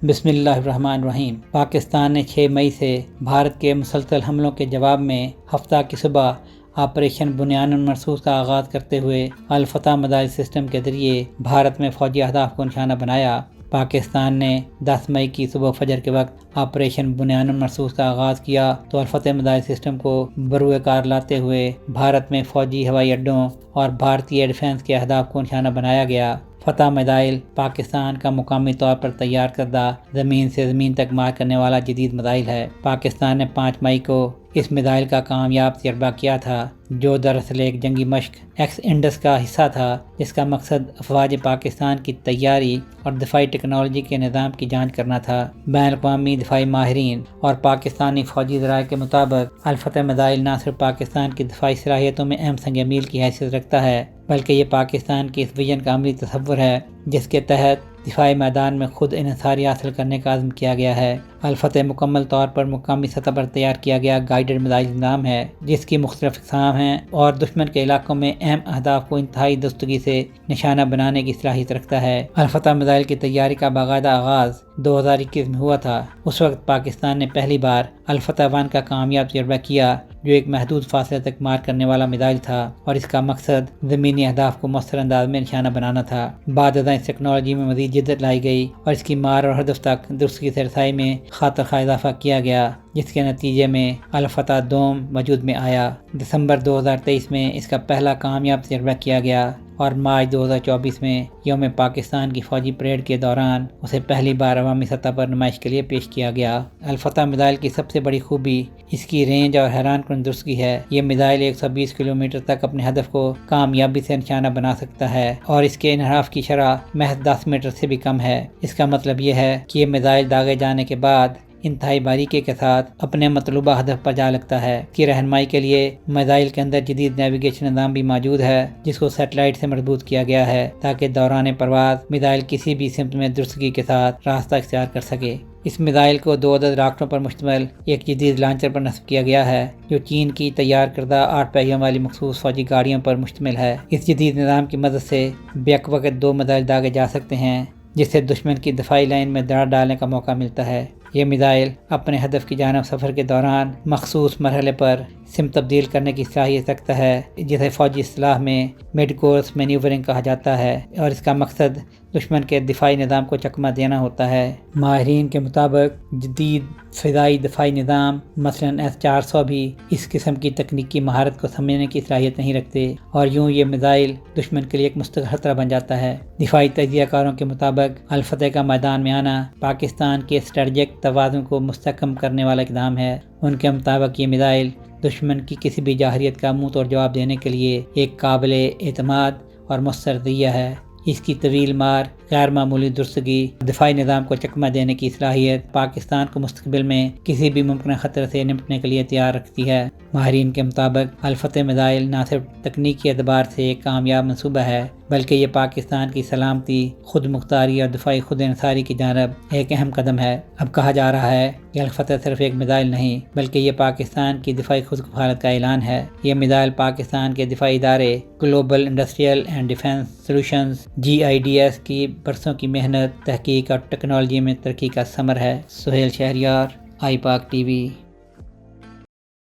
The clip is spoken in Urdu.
بسم اللہ الرحمن الرحیم۔ پاکستان نے 6 مئی سے بھارت کے مسلسل حملوں کے جواب میں ہفتہ کی صبح آپریشن بنیان المرصوص کا آغاز کرتے ہوئے الفتح میزائل سسٹم کے ذریعے بھارت میں فوجی اہداف کو نشانہ بنایا۔ پاکستان نے 10 مئی کی صبح فجر کے وقت آپریشن بنیان المرصوص کا آغاز کیا تو الفتح میزائل سسٹم کو بروئے کار لاتے ہوئے بھارت میں فوجی ہوائی اڈوں اور بھارتی ایئر ڈیفنس کے اہداف کو نشانہ بنایا گیا۔ فتح میزائل پاکستان کا مقامی طور پر تیار کردہ زمین سے زمین تک مار کرنے والا جدید میزائل ہے۔ پاکستان نے 5 مئی کو اس میزائل کا کامیاب تجربہ کیا تھا، جو دراصل ایک جنگی مشق ایکس انڈس کا حصہ تھا، جس کا مقصد افواج پاکستان کی تیاری اور دفاعی ٹیکنالوجی کے نظام کی جانچ کرنا تھا۔ بین الاقوامی دفاعی ماہرین اور پاکستانی فوجی ذرائع کے مطابق الفتح میزائل نہ صرف پاکستان کی دفاعی صلاحیتوں میں اہم سنگ میل کی حیثیت رکھتا ہے، بلکہ یہ پاکستان کی اس ویژن کا عملی تصور ہے جس کے تحت دفاعی میدان میں خود انحصاری حاصل کرنے کا عزم کیا گیا ہے۔ الفتح مکمل طور پر مقامی سطح پر تیار کیا گیا گائیڈڈ میزائل نظام ہے، جس کی مختلف اقسام ہیں اور دشمن کے علاقوں میں اہم اہداف کو انتہائی درستگی سے نشانہ بنانے کی صلاحیت رکھتا ہے۔ الفتح میزائل کی تیاری کا باقاعدہ آغاز 2021 میں ہوا تھا۔ اس وقت پاکستان نے پہلی بار الفتح 1 کا کامیاب تجربہ کیا، جو ایک محدود فاصلے تک مار کرنے والا میزائل تھا اور اس کا مقصد زمینی اہداف کو مؤثر انداز میں نشانہ بنانا تھا۔ بعد ازاں اس ٹیکنالوجی میں مزید جدت لائی گئی اور اس کی مار اور ہدف تک درستگی سے رسائی میں خاطر خواہ اضافہ کیا گیا، جس کے نتیجے میں الفتح 2 وجود میں آیا۔ دسمبر 2023 میں اس کا پہلا کامیاب تجربہ کیا گیا اور مارچ 2024 میں یوم پاکستان کی فوجی پریڈ کے دوران اسے پہلی بار عوامی سطح پر نمائش کے لیے پیش کیا گیا۔ الفتح میزائل کی سب سے بڑی خوبی اس کی رینج اور حیران کن درستگی ہے۔ یہ میزائل 120 کلومیٹر تک اپنے ہدف کو کامیابی سے نشانہ بنا سکتا ہے اور اس کے انحراف کی شرح محض 10 میٹر سے بھی کم ہے۔ اس کا مطلب یہ ہے کہ یہ میزائل داغے جانے کے بعد انتہائی باریکی کے ساتھ اپنے مطلوبہ ہدف پر جا لگتا ہے۔ اس کی رہنمائی کے لیے میزائل کے اندر جدید نیویگیشن نظام بھی موجود ہے، جس کو سیٹلائٹ سے مربوط کیا گیا ہے تاکہ دوران پرواز میزائل کسی بھی سمت میں درستگی کے ساتھ راستہ اختیار کر سکے۔ اس میزائل کو 2 عدد راکٹوں پر مشتمل ایک جدید لانچر پر نصب کیا گیا ہے، جو چین کی تیار کردہ 8 پہیوں والی مخصوص فوجی گاڑیوں پر مشتمل ہے۔ اس جدید نظام کی مدد سے بیک وقت 2 میزائل داغے جا سکتے ہیں، جس سے دشمن کی دفاعی لائن میں دراڑ ڈالنے کا موقع ملتا ہے۔ یہ میزائل اپنے ہدف کی جانب سفر کے دوران مخصوص مرحلے پر سمت تبدیل کرنے کی صلاحیت رکھتا ہے، جسے فوجی اصطلاح میں مڈ کورس مینیورنگ کہا جاتا ہے، اور اس کا مقصد دشمن کے دفاعی نظام کو چکمہ دینا ہوتا ہے۔ ماہرین کے مطابق جدید فضائی دفاعی نظام مثلاً S-400 بھی اس قسم کی تکنیکی مہارت کو سمجھنے کی صلاحیت نہیں رکھتے، اور یوں یہ میزائل دشمن کے لیے ایک مستقل خطرہ بن جاتا ہے۔ دفاعی تجزیہ کاروں کے مطابق الفتح کا میدان میں آنا پاکستان کے اسٹریٹجک توازن کو مستحکم کرنے والا اقدام ہے۔ ان کے مطابق یہ میزائل دشمن کی کسی بھی جارحیت کا منہ توڑ جواب دینے کے لیے ایک قابل اعتماد اور مؤثر ذریعہ ہے۔ اس کی طویل مار، غیر معمولی درستگی، دفاعی نظام کو چکمہ دینے کی صلاحیت پاکستان کو مستقبل میں کسی بھی ممکنہ خطرے سے نمٹنے کے لیے تیار رکھتی ہے۔ ماہرین کے مطابق الفتح میزائل نہ صرف تکنیکی اعتبار سے ایک کامیاب منصوبہ ہے، بلکہ یہ پاکستان کی سلامتی، خود مختاری اور دفاعی خود انحصاری کی جانب ایک اہم قدم ہے۔ اب کہا جا رہا ہے کہ الفتح صرف ایک میزائل نہیں، بلکہ یہ پاکستان کی دفاعی خود کفالت کا اعلان ہے۔ یہ میزائل پاکستان کے دفاعی ادارے global industrial and defence solutions GIDS کی برسوں کی محنت، تحقیق اور ٹیکنالوجی میں ترقی کا ثمر ہے۔ سہیل شہریار، آئی پاک TV۔